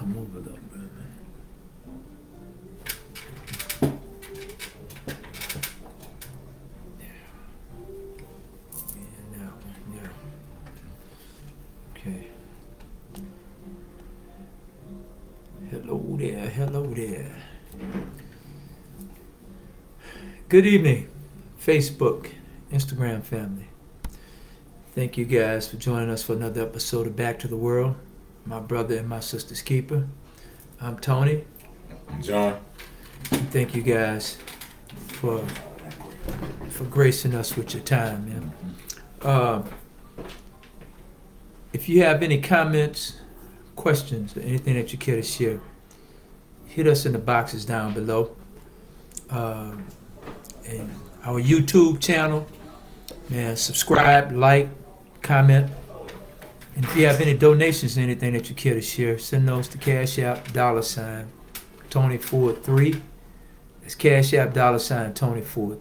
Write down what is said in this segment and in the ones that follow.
move a little bit. Okay. Hello there. Good evening, Facebook, Instagram family. Thank you guys for joining us for another episode of Back to the World. My brother and my sister's keeper. I'm Tony. I'm John. And thank you guys for gracing us with your time, man. If you have any comments, questions, or anything that you care to share, hit us in the boxes down below. And our YouTube channel, man, subscribe, like, comment. And if you have any donations or anything that you care to share, send those to Cash App, $Tony43. That's Cash App, $Tony43. All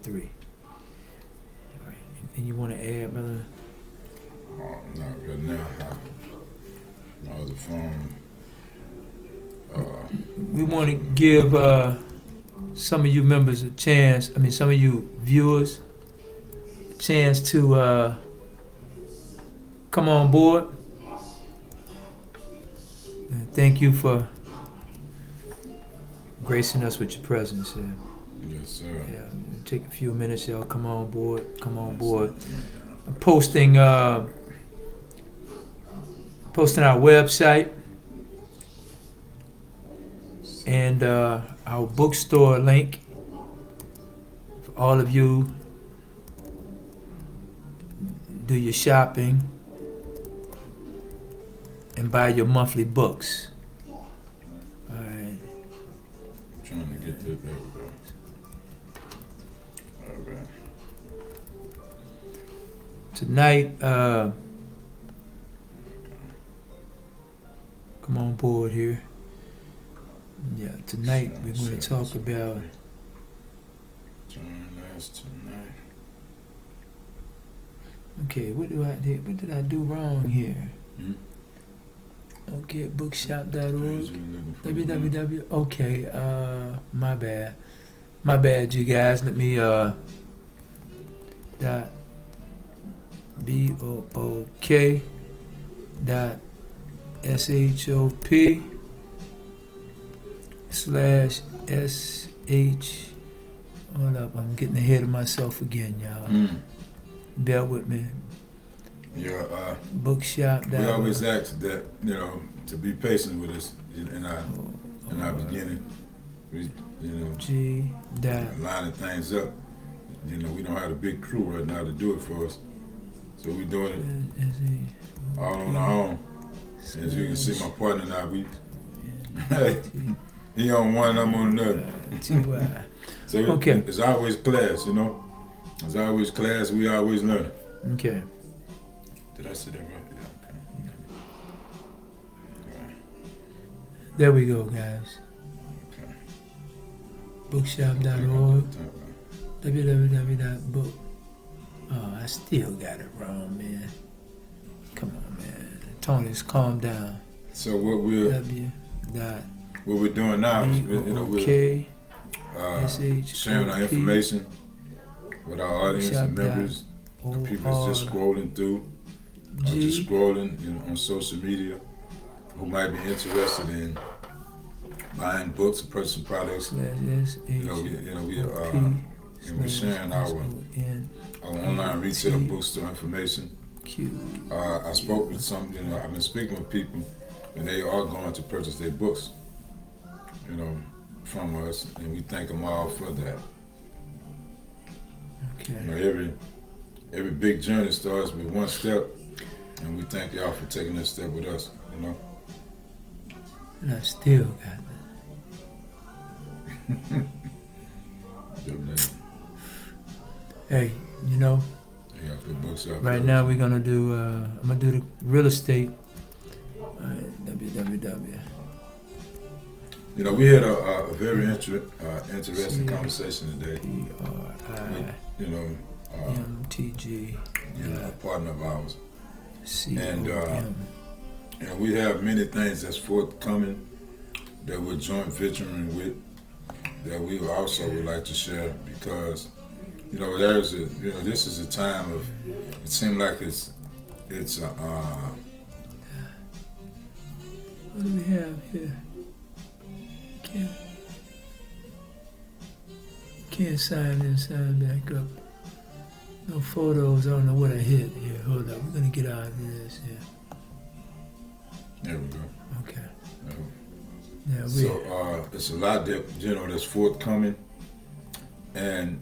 right. Anything you want to add, brother? Not right now. I was the phone. We want to give some of you members a chance, some of you viewers, a chance to come on board. And thank you for gracing us with your presence. Yes, sir. Yeah, take a few minutes, y'all. Come on board. I'm posting our website and our bookstore link for all of you. Do your shopping and buy your monthly books. All right. I'm trying to get this back. All right. Tonight, come on board here. Yeah, tonight we're going to talk about. Tonight. Okay, what did I do wrong here? Okay, bookshop.org. www. Okay, my bad, you guys. Let me dot BOOK dot SHOP /SH. Hold up, I'm getting ahead of myself again, y'all. Bear with me. Yeah, Bookshop. we always ask that, to be patient with us in our beginning. We, G. lining things up. We don't have a big crew right now to do it for us. So we doing it all on our own. As you can see, my partner and I, he on one, I'm on another. So okay. It's always class, It's always class, we always learn. Okay. Did I say that right? Yeah, okay. There we go, guys. Okay. Bookshop.org. www.book. Oh, I still got it wrong, man. Come on, man. Tony's calm down. So what we're doing now is we're sharing our information with our audience and members, the people that's just scrolling through, just scrolling on social media, who might be interested in buying books or purchasing products. We're sharing our online retail bookstore information. I spoke with some, I've been speaking with people, and they are going to purchase their books, from us, and we thank them all for that. Okay. Every big journey starts with one step, and we thank y'all for taking that step with us, And I still got that. Hey, right now we're gonna do. I'm gonna do the real estate. www. We had a very interesting conversation today. MTG. A partner of ours. C-O-M. And we have many things that's forthcoming that we're joint venturing with that we also would like to share because this is a time of it seems like it's what do we have here? Can't sign in, sign back up. No photos. I don't know what I hit here. Hold up. We're gonna get out of this here. There we go. Okay. So it's a lot that that's forthcoming, and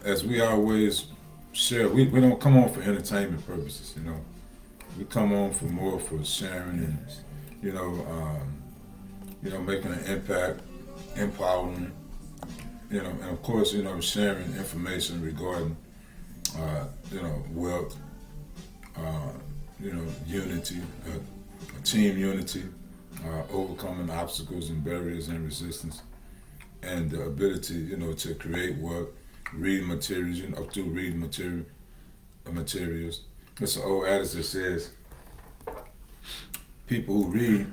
as we always share, we don't come on for entertainment purposes. We come on for more for sharing and making an impact, empowering, and of course sharing information regarding wealth, unity. Team unity, overcoming obstacles and barriers and resistance, and the ability, to create work, read materials, through reading materials. It's an old adage that says, people who read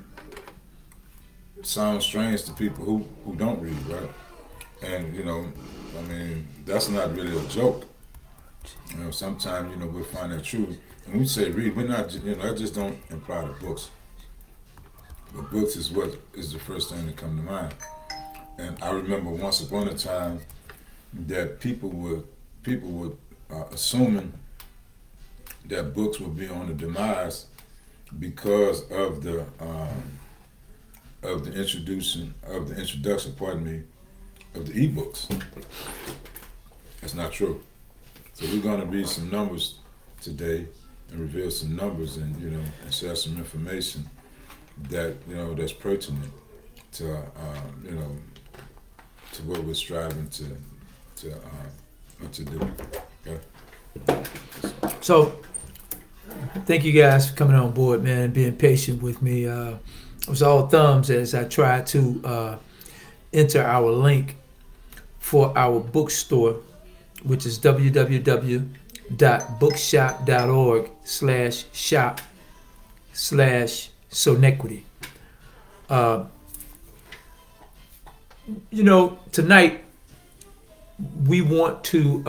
sound strange to people who don't read, right? And, that's not really a joke. Sometimes, we'll find that true. When we say read, we're not, that just don't imply the books. But books is what is the first thing that come to mind. And I remember once upon a time that people were assuming that books would be on the demise because of the introduction, of the e-books. That's not true. So we're going to read some numbers today and reveal some numbers and and share some information that that's pertinent to to what we're striving to do. Okay. So thank you guys for coming on board, man, and being patient with me. It was all thumbs as I tried to enter our link for our bookstore, which is www.bookshop.org/shop/Sonetquity. Tonight we want to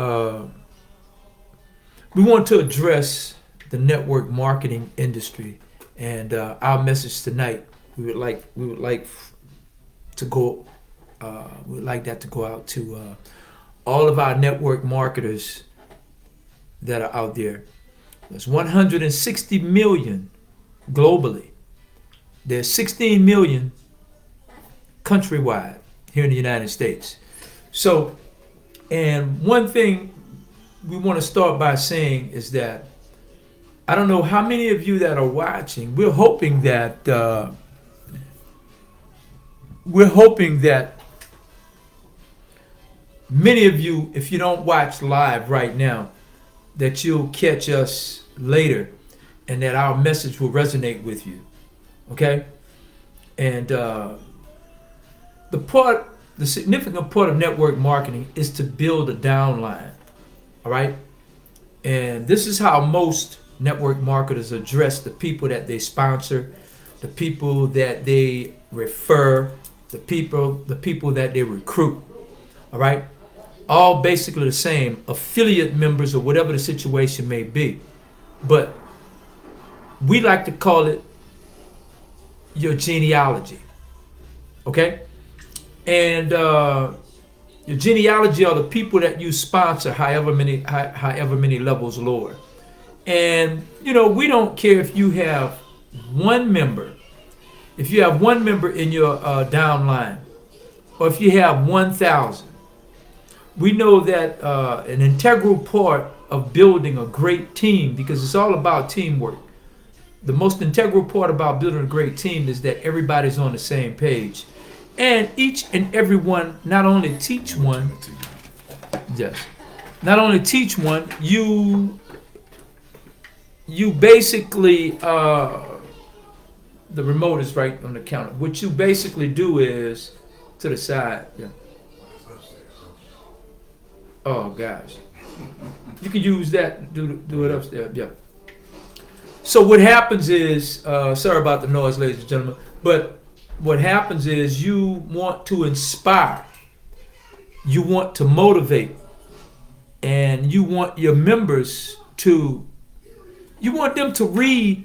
address the network marketing industry, and our message tonight we would like that to go out to all of our network marketers that are out there. There's 160 million globally. There's 16 million countrywide here in the United States. So, and one thing we want to start by saying is that I don't know how many of you that are watching, we're hoping that many of you, if you don't watch live right now, that you'll catch us later and that our message will resonate with you. Okay? And the significant part of network marketing is to build a downline. All right? And this is how most network marketers address the people that they sponsor, the people that they refer, the people that they recruit. All right? All basically the same, affiliate members or whatever the situation may be. But we like to call it your genealogy. Okay? And your genealogy are the people that you sponsor, however many levels lower. And we don't care if you have one member, if you have one member in your downline, or if you have 1,000. We know that an integral part of building a great team, because it's all about teamwork. The most integral part about building a great team is that everybody's on the same page. And each and every one not only teach one, you basically, the remote is right on the counter. What you basically do is, to the side, yeah. Oh gosh, you can use that. Do it upstairs, yeah. So what happens is, sorry about the noise, ladies and gentlemen, but what happens is you want to inspire, you want to motivate, and you want your members to, you want them to read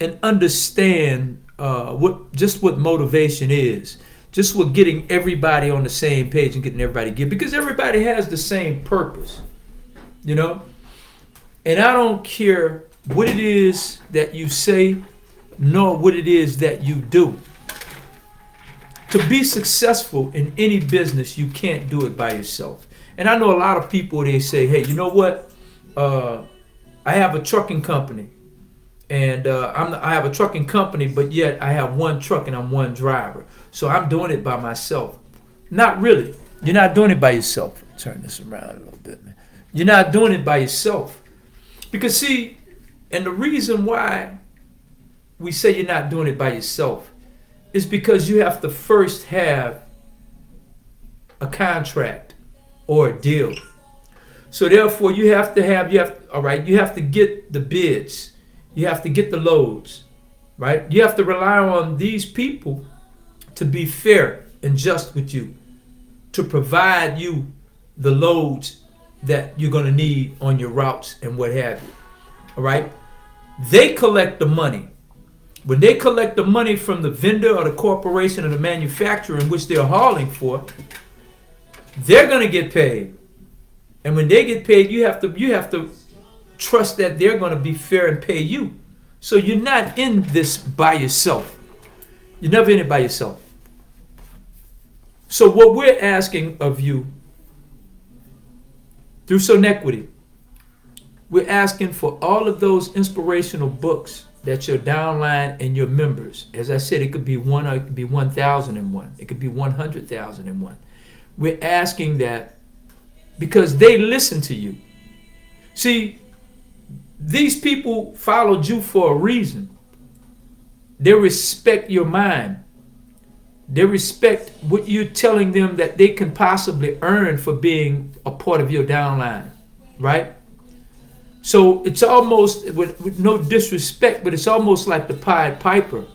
and understand what motivation is, just what getting everybody on the same page and getting everybody to give, because everybody has the same purpose, you know. And I don't care what it is that you say, nor what it is that you do. To be successful in any business, you can't do it by yourself. And I know a lot of people, they say, hey, you know what? I have a trucking company. And I have a trucking company, but yet I have one truck and I'm one driver. So I'm doing it by myself. Not really. You're not doing it by yourself. Turn this around a little bit, man. You're not doing it by yourself. Because see, and the reason why we say you're not doing it by yourself is because you have to first have a contract or a deal. So therefore you have to get the bids. You have to get the loads, right? You have to rely on these people to be fair and just with you, to provide you the loads that you're going to need on your routes and what have you. All right? They collect the money. When they collect the money from the vendor or the corporation or the manufacturer in which they're hauling for, they're going to get paid. And when they get paid, you have to trust that they're going to be fair and pay you. So you're not in this by yourself. You're never in it by yourself. So what we're asking of you through Sonetquity, we're asking for all of those inspirational books that your downline and your members, as I said, it could be one or it could be 1,001. It could be 100,001. We're asking that because they listen to you. See, these people followed you for a reason. They respect your mind. They respect what you're telling them that they can possibly earn for being a part of your downline, right? So it's almost, with no disrespect, but it's almost like the Pied Piper,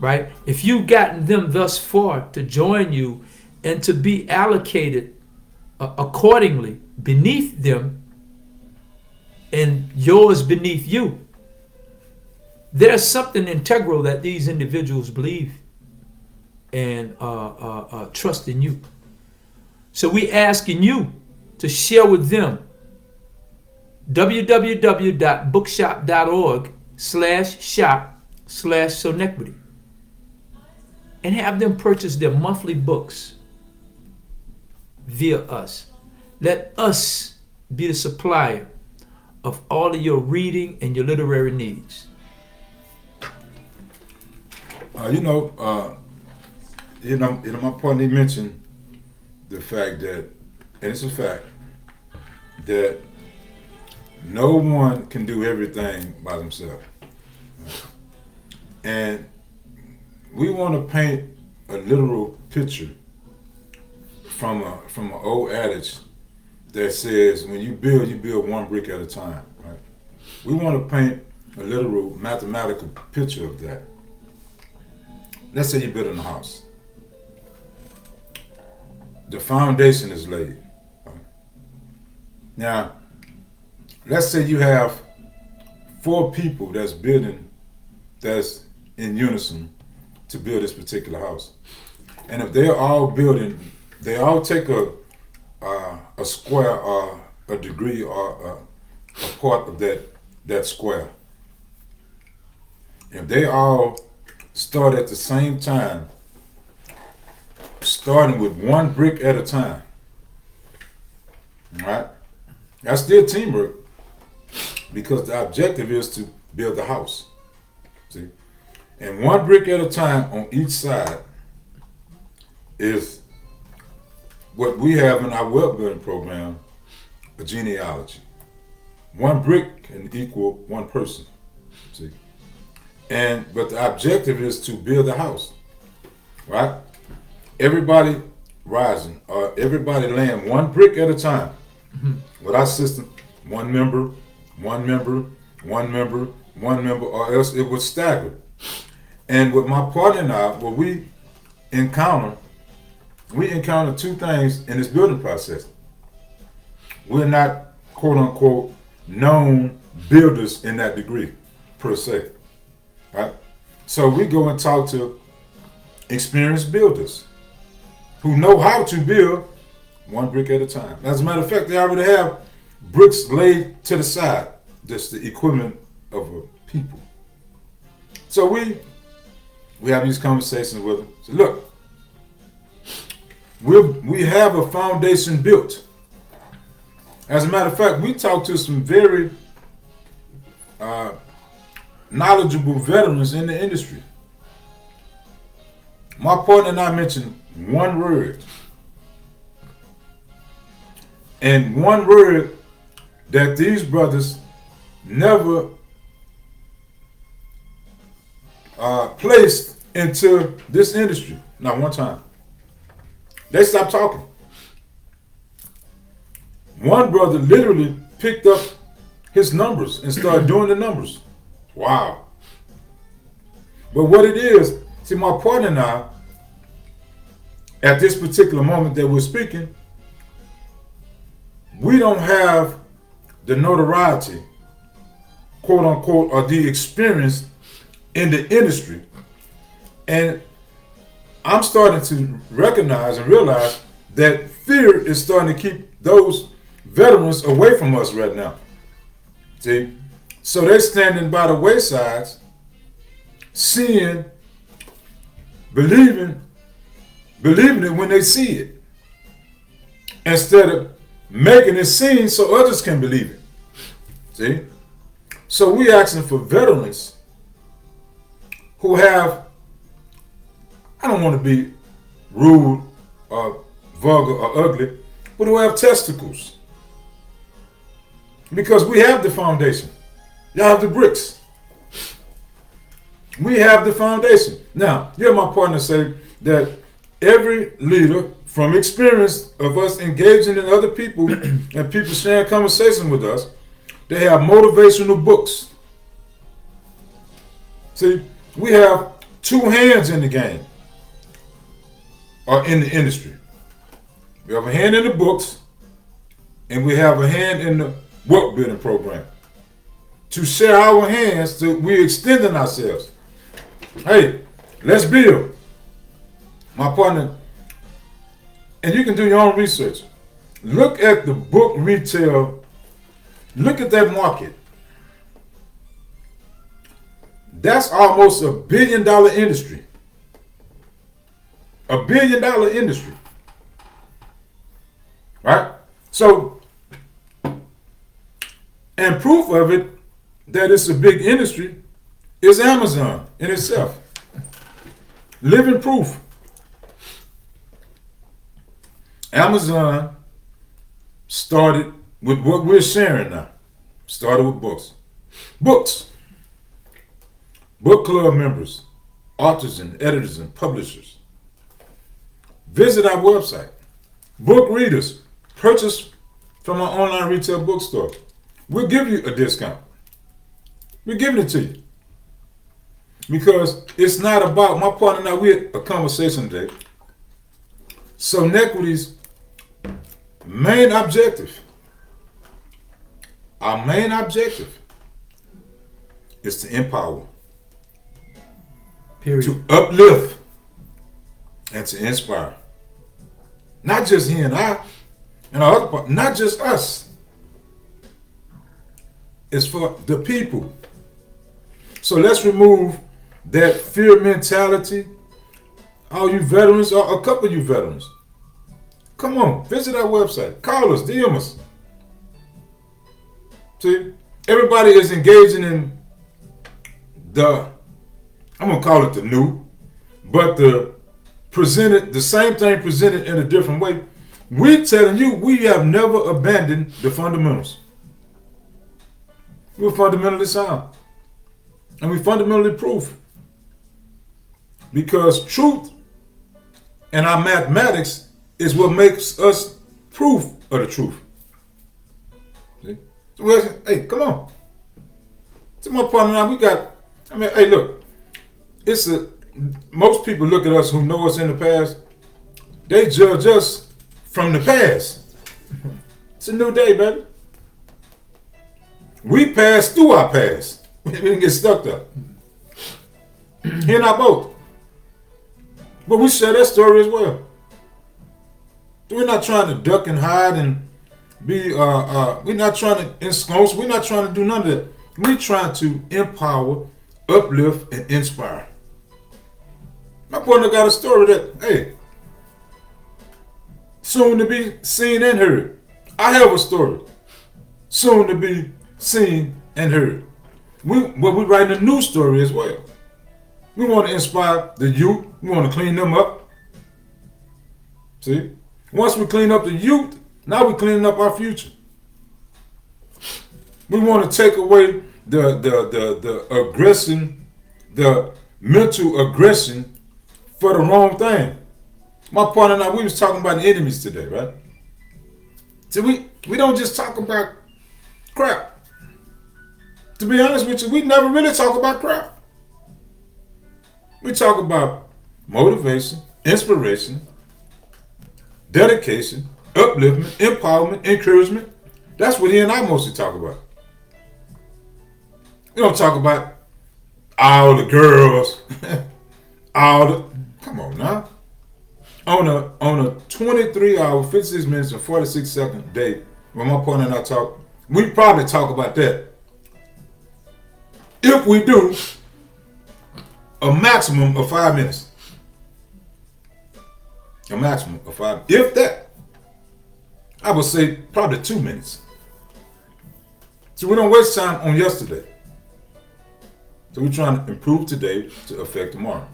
right? If you've gotten them thus far to join you and to be allocated accordingly beneath them and yours beneath you, there's something integral that these individuals believe and trust in you. So we asking you to share with them www.bookshop.org/shop/Sonetquity and have them purchase their monthly books via us. Let us be the supplier of all of your reading and your literary needs. My partner mentioned the fact that, and it's a fact, that no one can do everything by themselves. And we want to paint a literal picture from an old adage that says when you build one brick at a time. Right? We want to paint a literal mathematical picture of that. Let's say you're building a house. The foundation is laid. Right? Now, let's say you have 4 people that's in unison to build this particular house. And if they're all building, they all take a square or a degree or a part of that square. If they all start at the same time, starting with one brick at a time, right? That's still teamwork because the objective is to build the house. See? And one brick at a time on each side is what we have in our web building program, a genealogy. One brick can equal one person. See? But the objective is to build a house, right? Everybody rising, or everybody laying one brick at a time. Mm-hmm. With our system, one member, one member, or else it would stagger. And with my partner and I, what we encounter two things in this building process. We're not, quote unquote, known builders in that degree, per se. Right? So we go and talk to experienced builders who know how to build one brick at a time. As a matter of fact, they already have bricks laid to the side, just the equivalent of a people. So we have these conversations with them. So look, we have a foundation built. As a matter of fact, we talked to some very knowledgeable veterans in the industry. My partner and I mentioned one word. And one word that these brothers never placed into this industry, not one time. They stopped talking. One brother literally picked up his numbers and started doing the numbers. Wow. But what it is, see, my partner and I, at this particular moment that we're speaking, we don't have the notoriety, quote unquote, or the experience in the industry. And I'm starting to recognize and realize that fear is starting to keep those veterans away from us right now. See? So they're standing by the waysides, seeing, believing it when they see it, instead of making it seen so others can believe it. See? So we asking for veterans who have, I don't want to be rude or vulgar or ugly, but who have testicles. Because we have the foundation. Y'all have the bricks. We have the foundation. Now, you hear my partner say that every leader, from experience of us engaging in other people and people sharing conversation with us, they have motivational books. See, we have two hands in the game, or in the industry. We have a hand in the books, and we have a hand in the work building program. To share our hands, we're extending ourselves. Hey, let's build. My partner, and you can do your own research. Look at the book retail. Look at that market. That's almost $1 billion industry. $1 billion industry. Right? So, and proof of it, that it's a big industry, is Amazon in itself. Living proof. Amazon started with what we're sharing now. Started with books. Books. Bookclub members, authors and editors and publishers. Visit our website. Book readers, purchase from our online retail bookstore. We'll give you a discount. We're giving it to you. Because it's not about, my partner and I, we had a conversation today. Sonetquity's main objective, our main objective, is to empower, period, to uplift, and to inspire. Not just he and I, and our other part, not just us. It's for the people. So let's remove that fear mentality. All you veterans, or a couple of you veterans, come on, visit our website. Call us, DM us. See, everybody is engaging in the, I'm going to call it the new, but the same thing presented in a different way. We're telling you, we have never abandoned the fundamentals. We're fundamentally sound. And we fundamentally proof. Because truth and our mathematics is what makes us proof of the truth. See? So hey, come on. To my partner now, hey, look, most people look at us who know us in the past, they judge us from the past. It's a new day, baby. We passed through our past. We didn't get stuck there. He and I both. But we share that story as well. We're not trying to duck and hide and we're not trying to ensconce, we're not trying to do none of that. We're trying to empower, uplift, and inspire. My partner got a story that, hey, soon to be seen and heard. I have a story, soon to be seen and heard. We're writing a new story as well. We want to inspire the youth. We want to clean them up. See? Once we clean up the youth, now we're cleaning up our future. We want to take away the aggression, the mental aggression for the wrong thing. My partner and I, we was talking about the enemies today, right? So we don't just talk about crap. To be honest with you, we never really talk about crap. We talk about motivation, inspiration, dedication, upliftment, empowerment, encouragement. That's what he and I mostly talk about. We don't talk about all the girls, come on now. On a 23-hour, 56 minutes and 46-second day, when my partner and I talk, we probably talk about that. If we do, a maximum of 5 minutes. A maximum of 5. If that, I would say probably 2 minutes. So we don't waste time on yesterday. So we're trying to improve today to affect tomorrow.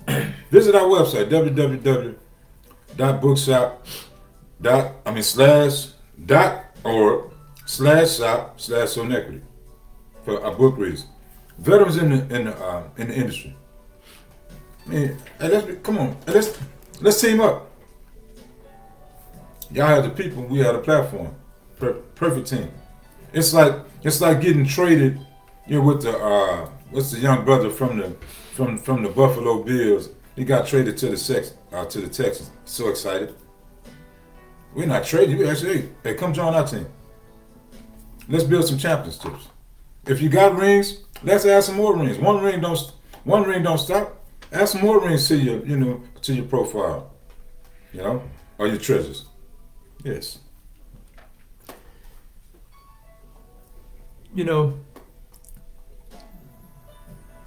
Visit our website, www.bookshop.org/shop/Sonetquity for our book reads. Veterans in the industry. Man, come on, let's team up. Y'all have the people, we have the platform. Perfect team. It's like getting traded, with what's the young brother from the Buffalo Bills? He got traded to the Texans. So excited. We're not trading. We actually, hey, come join our team. Let's build some championships. If you got rings, let's add some more rings. One ring don't stop. Add some more rings to your profile, or your treasures. Yes.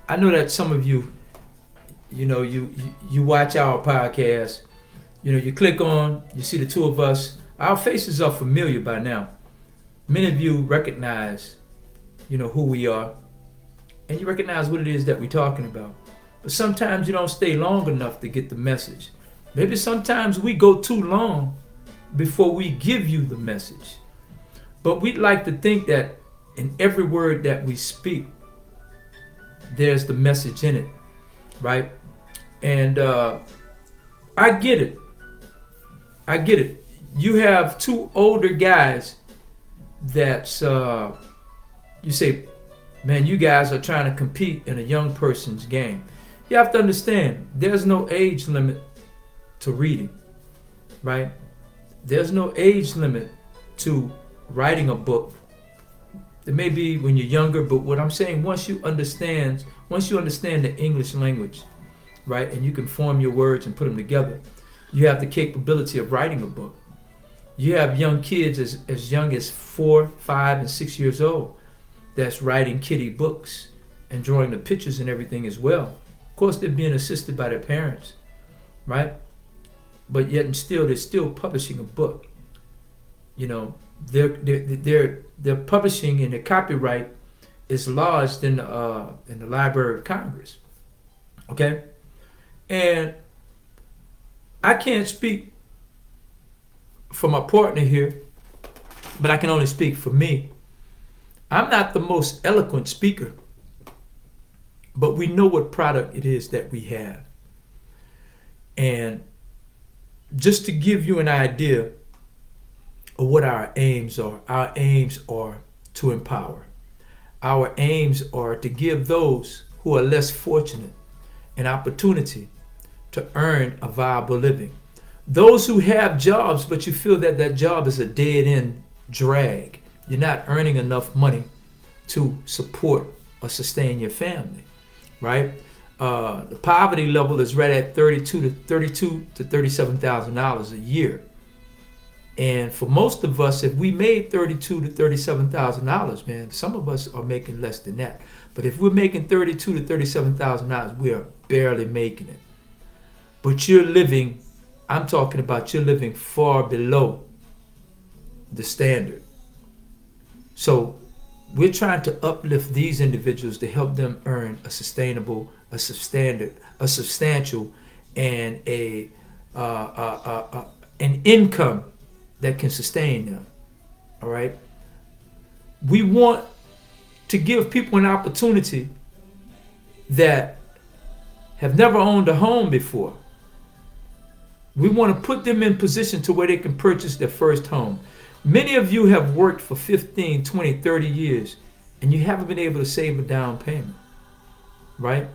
I know that some of you, you watch our podcast, you click on, you see the two of us. Our faces are familiar by now. Many of you recognize, who we are, and you recognize what it is that we're talking about. But sometimes you don't stay long enough to get the message. Maybe sometimes we go too long before we give you the message. But we'd like to think that in every word that we speak, there's the message in it, right? And I get it. You have two older guys that's, you say, man, you guys are trying to compete in a young person's game. You have to understand, there's no age limit to reading, right? There's no age limit to writing a book. It may be when you're younger, but what I'm saying, once you understand the English language, right, and you can form your words and put them together, you have the capability of writing a book. You have young kids as young as 4, 5, and 6 years old that's writing kiddie books and drawing the pictures and everything as well. Of course, they're being assisted by their parents, right? But yet and still, they're still publishing a book. They're publishing, and their copyright is lodged in the Library of Congress. Okay, and I can't speak for my partner here, but I can only speak for me. I'm not the most eloquent speaker, but we know what product it is that we have. And just to give you an idea of what our aims are to empower. our aims are to give those who are less fortunate an opportunity to earn a viable living. Those who have jobs, but you feel that that job is a dead-end drag. You're not earning enough money to support or sustain your family, right? The poverty level is right at $32,000 to $37,000 a year. And for most of us, if we made $32,000 to $37,000, man, some of us are making less than that. But if we're making $32,000 to $37,000, we are barely making it. But you're living, I'm talking about you're living far below the standard. So we're trying to uplift these individuals to help them earn a substantial, and an income that can sustain them. All right. We want to give people an opportunity that have never owned a home before. We want to put them in position to where they can purchase their first home. Many of you have worked for 15, 20, 30 years, and you haven't been able to save a down payment, right?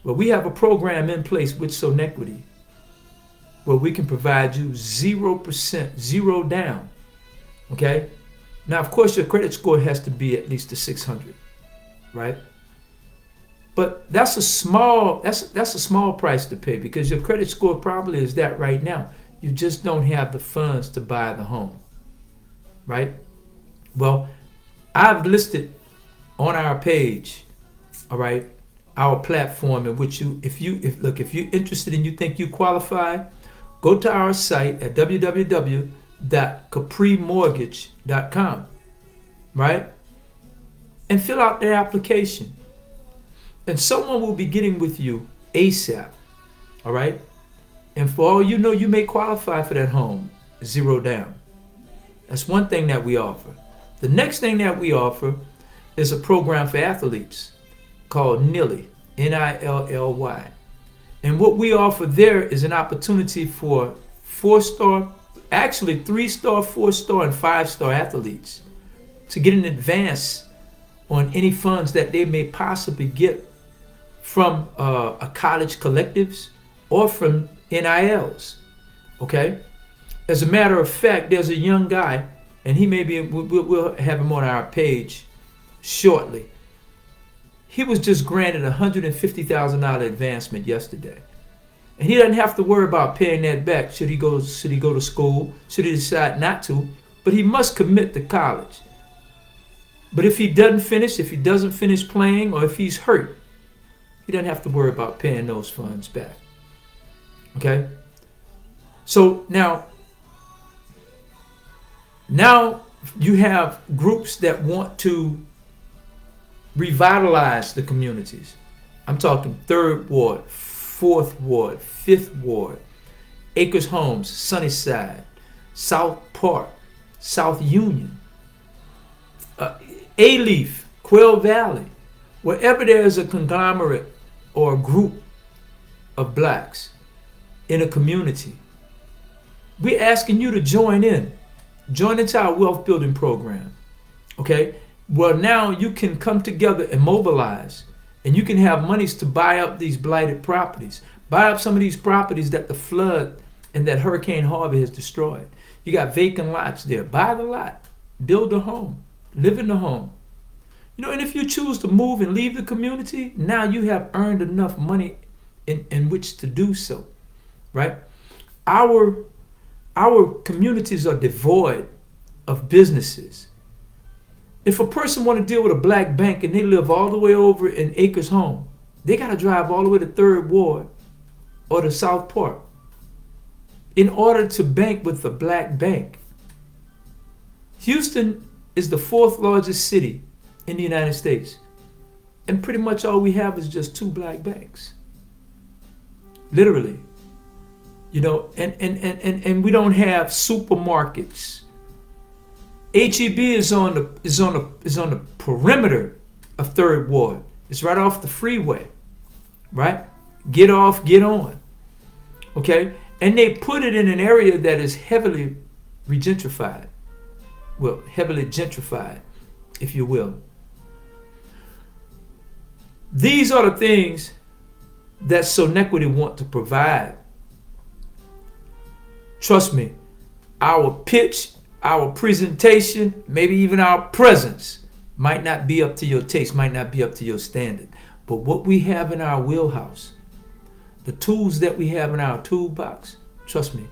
Well, we have a program in place with Sonetquity where we can provide you 0%, zero down, okay? Now, of course, your credit score has to be at least a 600, right? But that's a small price to pay because your credit score probably is that right now. You just don't have the funds to buy the home, right? Well, I've listed on our page, all right, our platform in which if you're interested and you think you qualify, go to our site at www.caprimortgage.com, right? And fill out their application. And someone will be getting with you ASAP, all right? And for all you know, you may qualify for that home, zero down. That's one thing that we offer. The next thing that we offer is a program for athletes called NILLY, N-I-L-L-Y. And what we offer there is an opportunity for 4-star, actually 3-star, 4-star, and 5-star athletes to get an advance on any funds that they may possibly get from a college collectives or from NILs, okay? As a matter of fact, there's a young guy, and he may be, we'll have him on our page shortly. He was just granted a $150,000 advancement yesterday. And he doesn't have to worry about paying that back should he go to school, should he decide not to, but he must commit to college. But if he doesn't finish playing, or if he's hurt, he doesn't have to worry about paying those funds back. Okay? So now you have groups that want to revitalize the communities. I'm talking 3rd Ward, 4th Ward, 5th Ward, Acres Homes, Sunnyside, South Park, South Union, A-Leaf, Quail Valley. Wherever there is a conglomerate or a group of blacks in a community, we're asking you to join into our wealth building program, okay? Well, now you can come together and mobilize, and you can have monies to buy up these blighted properties, buy up some of these properties that the flood and that Hurricane Harvey has destroyed. You got vacant lots there. Buy the lot, build a home, live in the home. You know, and if you choose to move and leave the community, now you have earned enough money in which to do so, right? Our communities are devoid of businesses. If a person want to deal with a black bank and they live all the way over in Acres Home, they got to drive all the way to 3rd Ward or to South Park in order to bank with the black bank. Houston is the 4th largest city in the United States, and pretty much all we have is just 2 black banks. Literally. You know, and we don't have supermarkets. HEB is on the perimeter of 3rd Ward. It's right off the freeway, right? Get off, get on. Okay? And they put it in an area that is heavily gentrified. Well, heavily gentrified, if you will. These are the things that Sonetquity want to provide. Trust me, our pitch, our presentation, maybe even our presence might not be up to your taste, might not be up to your standard. But what we have in our wheelhouse, the tools that we have in our toolbox, trust me,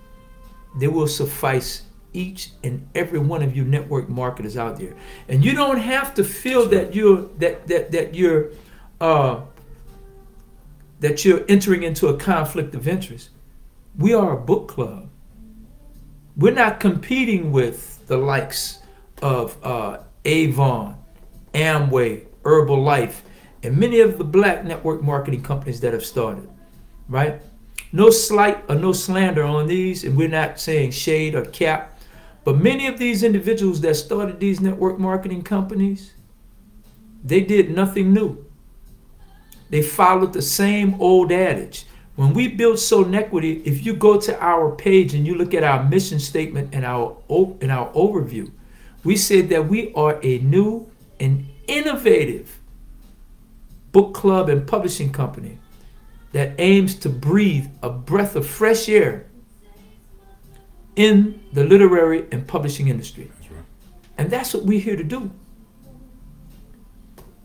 they will suffice each and every one of you network marketers out there. And you don't have to feel that you're entering into a conflict of interest. We are a book club. We're not competing with the likes of Avon, Amway, Herbalife, and many of the black network marketing companies that have started, right? No slight or no slander on these, and we're not saying shade or cap, but many of these individuals that started these network marketing companies, they did nothing new. They followed the same old adage. When we built Sonetquity, if you go to our page and you look at our mission statement and our overview, we said that we are a new and innovative book club and publishing company that aims to breathe a breath of fresh air in the literary and publishing industry. That's right. And that's what we're here to do.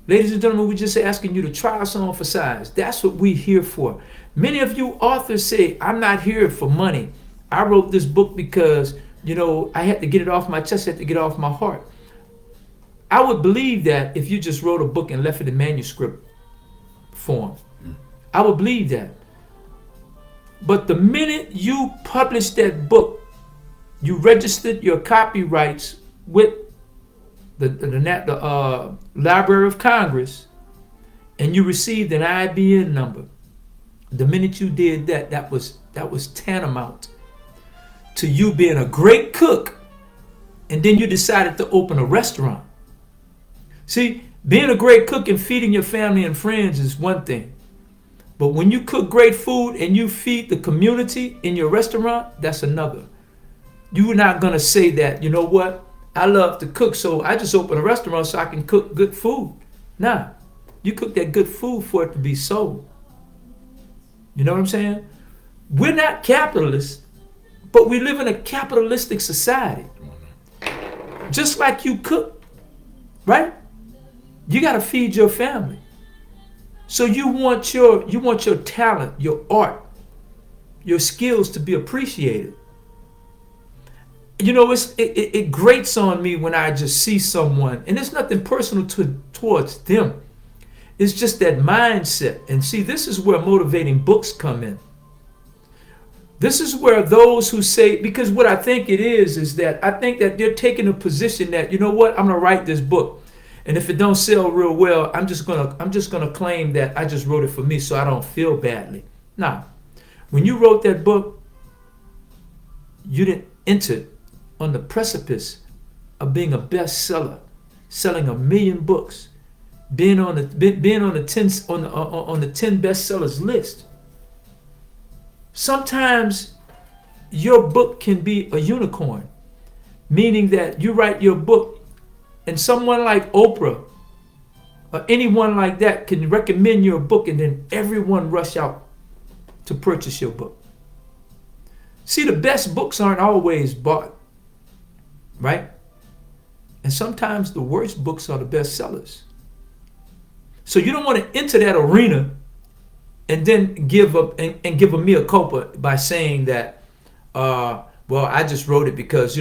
Ladies and gentlemen, we're just asking you to try us on for size. That's what we're here for. Many of you authors say, I'm not here for money. I wrote this book because, I had to get it off my chest, I had to get it off my heart. I would believe that if you just wrote a book and left it in manuscript form. I would believe that. But the minute you published that book, you registered your copyrights with the Library of Congress, and you received an IBN number. The minute you did that, that was tantamount to you being a great cook, and then you decided to open a restaurant. See, being a great cook and feeding your family and friends is one thing. But when you cook great food and you feed the community in your restaurant, that's another. You're not going to say that, you know what, I love to cook, so I just open a restaurant so I can cook good food. Nah, you cook that good food for it to be sold. You know what I'm saying? We're not capitalists, but we live in a capitalistic society. Just like you cook, right? You got to feed your family. So you want your talent, your art, your skills to be appreciated. It grates on me when I just see someone, and it's nothing personal towards them. It's just that mindset. And see, this is where motivating books come in. This is where those who say, because what I think it is that I think that they're taking a position that, you know what, I'm going to write this book. And if it don't sell real well, I'm just gonna claim that I just wrote it for me so I don't feel badly. Now, when you wrote that book, you didn't enter on the precipice of being a bestseller, selling 1 million books, being on the 10 bestsellers list. Sometimes your book can be a unicorn, meaning that you write your book and someone like Oprah or anyone like that can recommend your book, and then everyone rush out to purchase your book. See, the best books aren't always bought, right? And sometimes the worst books are the best sellers. So you don't want to enter that arena and then give a mea culpa by saying that, well, I just wrote it because,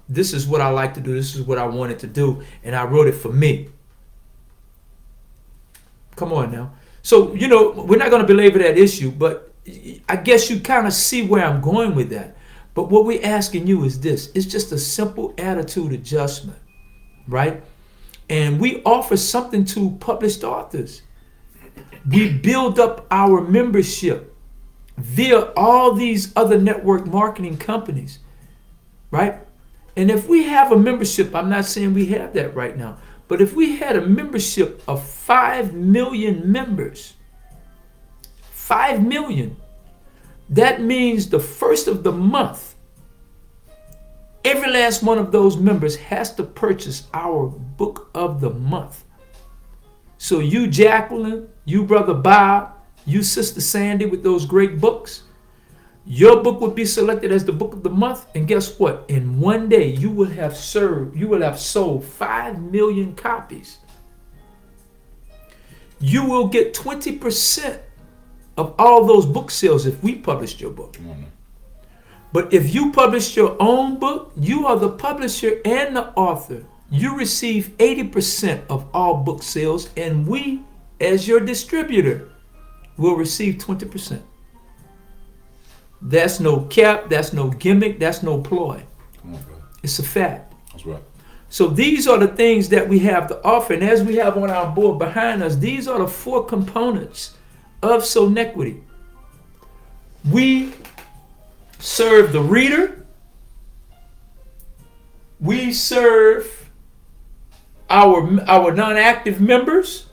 this is what I like to do. This is what I wanted to do. And I wrote it for me. Come on now. So, we're not going to belabor that issue, but I guess you kind of see where I'm going with that. But what we're asking you is this. It's just a simple attitude adjustment, right? And we offer something to published authors. We build up our membership via all these other network marketing companies, right? And if we have a membership, I'm not saying we have that right now, but if we had a membership of 5 million members, 5 million, that means the first of the month, every last one of those members has to purchase our book of the month. So you, Jacqueline, you, Brother Bob, you, Sister Sandy, with those great books, your book would be selected as the book of the month. And guess what? In one day, you will have sold 5 million copies. You will get 20% of all those book sales if we published your book. But if you publish your own book, you are the publisher and the author. You receive 80% of all book sales, and we, as your distributor, will receive 20%. That's no cap, that's no gimmick, that's no ploy. It's a fact. That's right. So these are the things that we have to offer. And as we have on our board behind us, these are the 4 components of Sonetquity. We serve the reader. We serve our non-active members.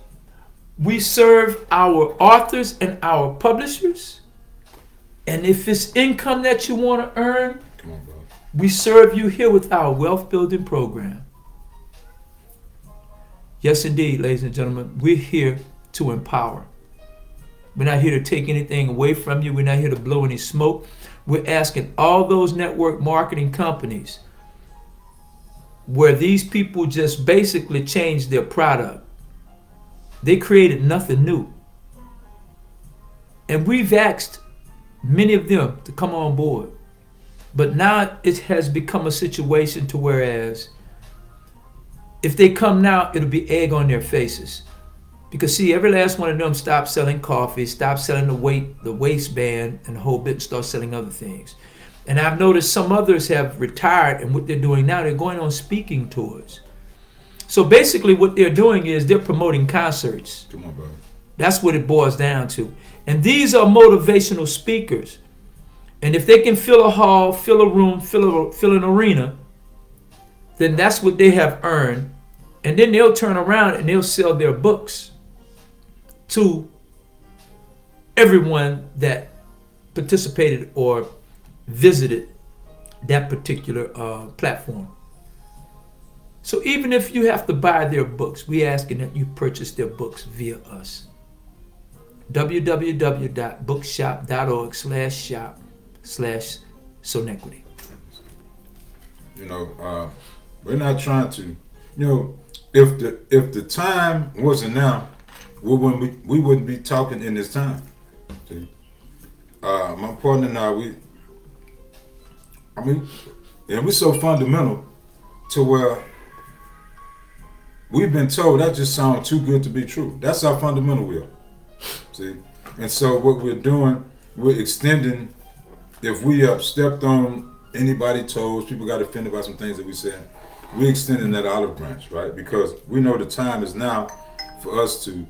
We serve our authors and our publishers. And if it's income that you want to earn, we serve you here with our wealth building program. Yes, indeed, ladies and gentlemen, we're here to empower. We're not here to take anything away from you. We're not here to blow any smoke. We're asking all those network marketing companies where these people just basically changed their product. They created nothing new. And we've asked many of them to come on board. But now it has become a situation to whereas if they come now, it'll be egg on their faces. Because see, every last one of them stopped selling coffee, stopped selling the waistband and the whole bit, and start selling other things. And I've noticed some others have retired, and what they're doing now, they're going on speaking tours. So basically what they're doing is they're promoting concerts. Come on, bro. That's what it boils down to. And these are motivational speakers. And if they can fill a hall, fill a room, fill an arena, then that's what they have earned. And then they'll turn around and they'll sell their books to everyone that participated or visited that particular platform. So even if you have to buy their books, we asking that you purchase their books via us. www.bookshop.org/shop/Sonetquity. We're not trying to, if the time wasn't now, we wouldn't be talking in this time. See? My partner and we're so fundamental to where we've been told that just sounds too good to be true. That's how fundamental we are. See? And so what we're doing, we're extending, if we have stepped on anybody's toes, people got offended by some things that we said, we're extending that olive branch, right? Because we know the time is now for us to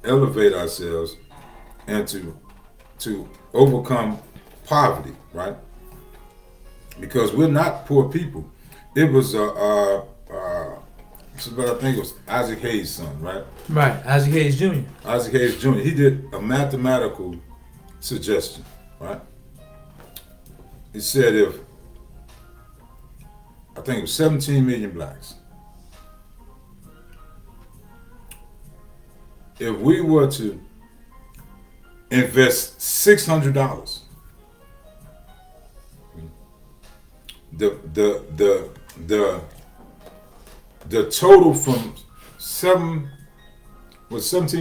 elevate ourselves and to overcome poverty, right? Because we're not poor people. It was I think it was Isaac Hayes' son, right? Right, Isaac Hayes Jr. Isaac Hayes Jr. He did a mathematical suggestion, right? He said I think it was 17 million blacks. If we were to invest $600, the total from 17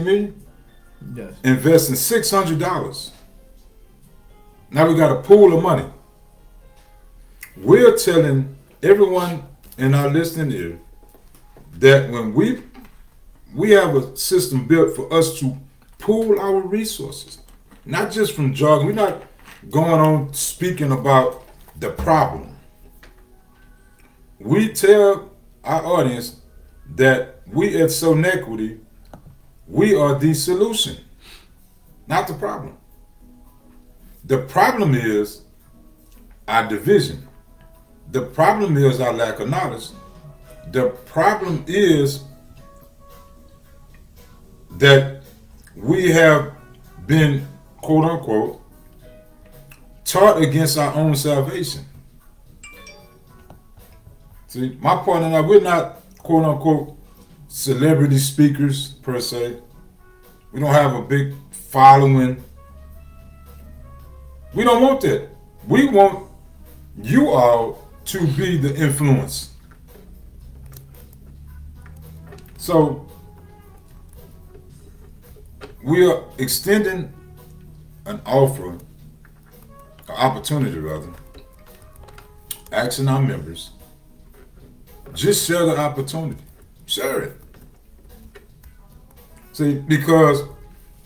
million? Yes. Investing $600. Now we got a pool of money. We're telling everyone in our listening ear that when we have a system built for us to pool our resources, not just from jargon. We're not going on speaking about the problem. We tell our audience that we at Sonetquity, we are the solution, not the problem. The problem is our division. The problem is our lack of knowledge. The problem is that we have been, quote unquote, taught against our own salvation. See, my partner and I, we're not, quote unquote, celebrity speakers per se. We don't have a big following. We don't want that. We want you all to be the influence. So we are extending an offer, an opportunity rather, asking our members, just share the opportunity. Share it. See, because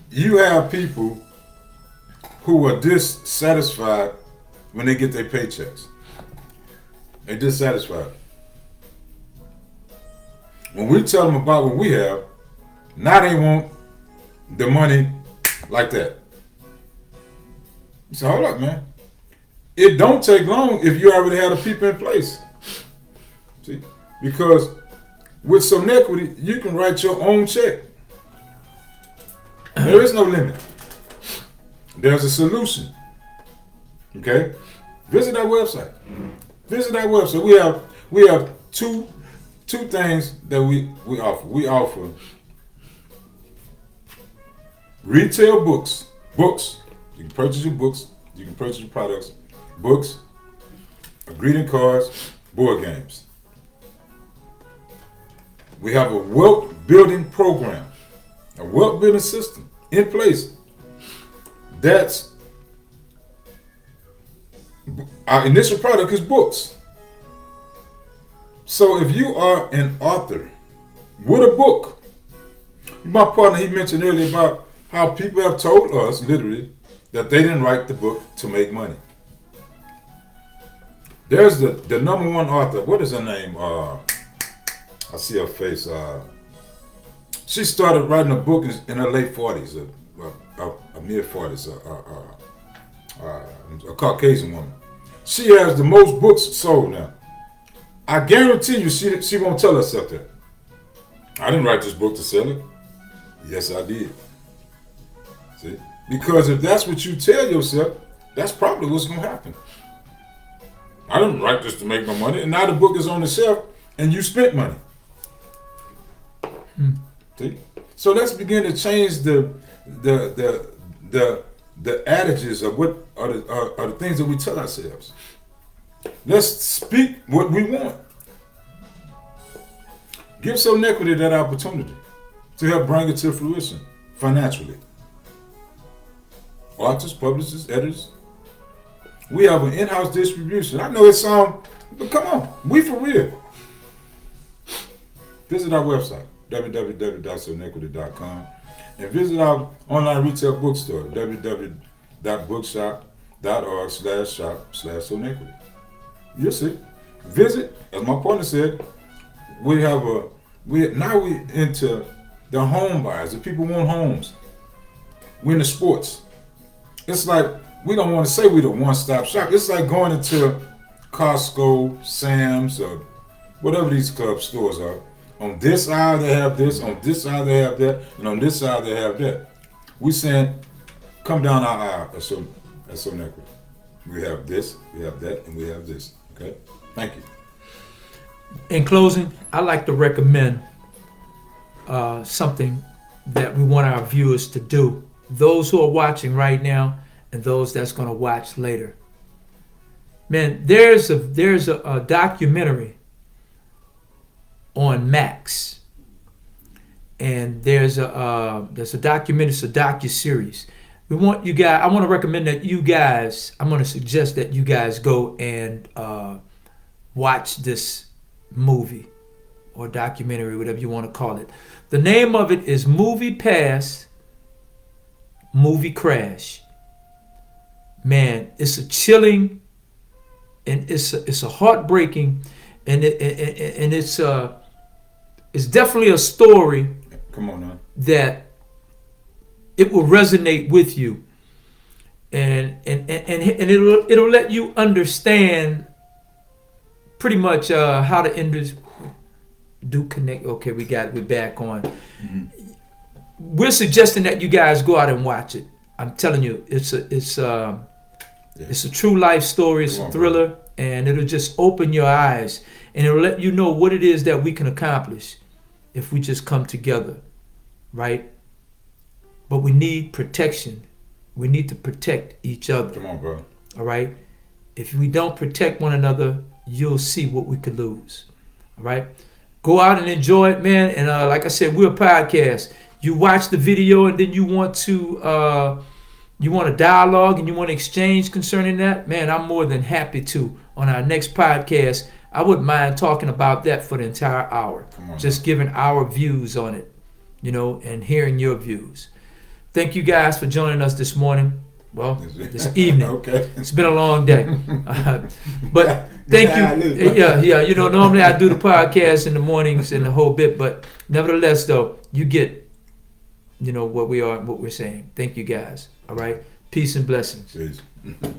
you have people who are dissatisfied when they get their paychecks. They're dissatisfied. When we tell them about what we have, now they want the money like that. So hold up, man. It don't take long if you already have the people in place. See? Because with Sonetquity, you can write your own check. There is no limit. There's a solution. Okay? Visit our website. Visit our website. We have two things that we offer. We offer retail books. Books. You can purchase your books. You can purchase your products. Books, greeting cards, board games. We have a wealth building program, a wealth building system in place. That's our initial product is books. So if you are an author with a book, my partner, he mentioned earlier about how people have told us literally that they didn't write the book to make money. There's the number one author. What is her name? I see her face. She started writing a book in her late 40s, a mid 40s, a Caucasian woman. She has the most books sold now. I guarantee you she won't tell herself that. I didn't write this book to sell it. Yes, I did. See? Because if that's what you tell yourself, that's probably what's going to happen. I didn't write this to make no money, and now the book is on the shelf, and you spent money. See? So let's begin to change the adages of what are the things that we tell ourselves. Let's speak what we want. Give Sonetquity that opportunity to help bring it to fruition financially. Authors, publishers, editors. We have an in-house distribution. I know it sounds, but come on, we for real. Visit our website, www.sonetquity.com, and visit our online retail bookstore, www.bookshop.org/shop/Sonetquity. You'll see. Visit, as my partner said, now we into the home buyers. The people want homes. We're in the sports. It's like, we don't want to say we're the one-stop shop. It's like going into Costco, Sam's, or whatever these club stores are. On this aisle they have this, on this aisle they have that, and on this aisle they have that. We saying, come down our aisle at Sonetquity. We have this, we have that, and we have this. Okay? Thank you. In closing, I'd like to recommend something that we want our viewers to do. Those who are watching right now and those that's going to watch later. Man, there's a documentary on Max, and there's a documentary, it's a docu-series. We want you guys, I want to recommend that you guys, I'm going to suggest that you guys go and watch this movie or documentary, whatever you want to call it. The name of it is Movie Pass, Movie Crash. Man, it's a chilling, and it's a heartbreaking, and it's definitely a story. Come on now. That it will resonate with you, and it'll let you understand pretty much how the industry do connect. Okay, we're back on. Mm-hmm. We're suggesting that you guys go out and watch it. I'm telling you, it's a true life story. It's a thriller, and it'll just open your eyes, and it'll let you know what it is that we can accomplish if we just come together, right? But we need protection. We need to protect each other. Come on, bro. All right? If we don't protect one another, you'll see what we could lose. All right? Go out and enjoy it, man. And like I said, we're a podcast. You watch the video and then you want to dialogue and you want to exchange concerning that, man, I'm more than happy to. On our next podcast, I wouldn't mind talking about that for the entire hour. Just giving our views on it, and hearing your views. Thank you guys for joining us this morning. Well, this evening. Okay. It's been a long day. But thank you. Yeah. Normally I do the podcast in the mornings and the whole bit, but nevertheless, though, you get, what we are and what we're saying. Thank you guys. All right. Peace and blessings. Peace.